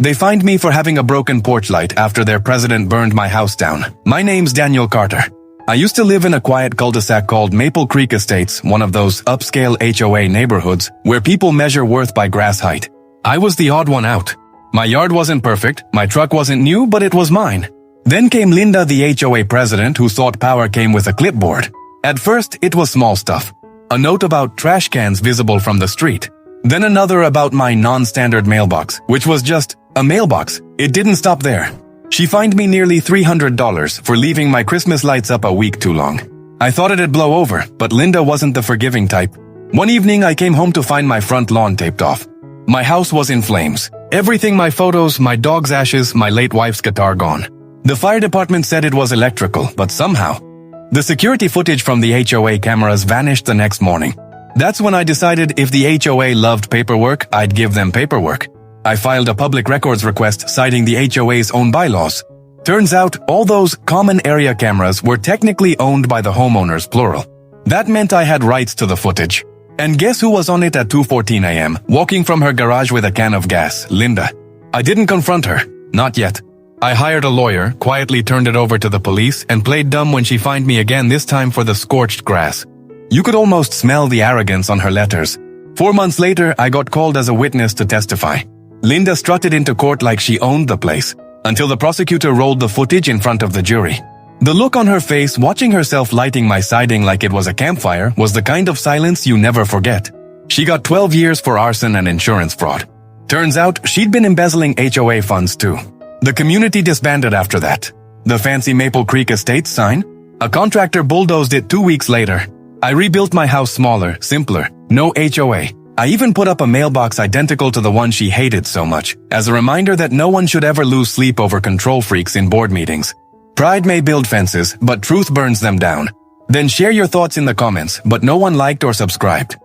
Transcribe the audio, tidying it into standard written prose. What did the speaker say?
They fined me for having a broken porch light after their president burned my house down. My name's Daniel Carter. I used to live in a quiet cul-de-sac called Maple Creek Estates, one of those upscale HOA neighborhoods where people measure worth by grass height. I was the odd one out. My yard wasn't perfect, my truck wasn't new, but it was mine. Then came Linda, the HOA president, who thought power came with a clipboard. At first, it was small stuff. A note about trash cans visible from the street. Then another about my non-standard mailbox, which was just a mailbox. It didn't stop there. She fined me nearly $300 for leaving my Christmas lights up a week too long. I thought it'd blow over, but Linda wasn't the forgiving type. One evening, I came home to find my front lawn taped off. My house was in flames. Everything, my photos, my dog's ashes, my late wife's guitar gone. The fire department said it was electrical, but somehow, the security footage from the HOA cameras vanished the next morning. That's when I decided if the HOA loved paperwork, I'd give them paperwork. I filed a public records request citing the HOA's own bylaws. Turns out, all those common area cameras were technically owned by the homeowners, plural. That meant I had rights to the footage. And guess who was on it at 2:14 a.m., walking from her garage with a can of gas? Linda. I didn't confront her. Not yet. I hired a lawyer, quietly turned it over to the police, and played dumb when she fined me again, this time for the scorched grass. You could almost smell the arrogance on her letters. 4 months later, I got called as a witness to testify. Linda strutted into court like she owned the place, until the prosecutor rolled the footage in front of the jury. The look on her face, watching herself lighting my siding like it was a campfire, was the kind of silence you never forget. She got 12 years for arson and insurance fraud. Turns out, she'd been embezzling HOA funds too. The community disbanded after that. The fancy Maple Creek Estates sign? A contractor bulldozed it 2 weeks later. I rebuilt my house smaller, simpler, no HOA. I even put up a mailbox identical to the one she hated so much, as a reminder that no one should ever lose sleep over control freaks in board meetings. Pride may build fences, but truth burns them down. Then share your thoughts in the comments, but no one liked or subscribed.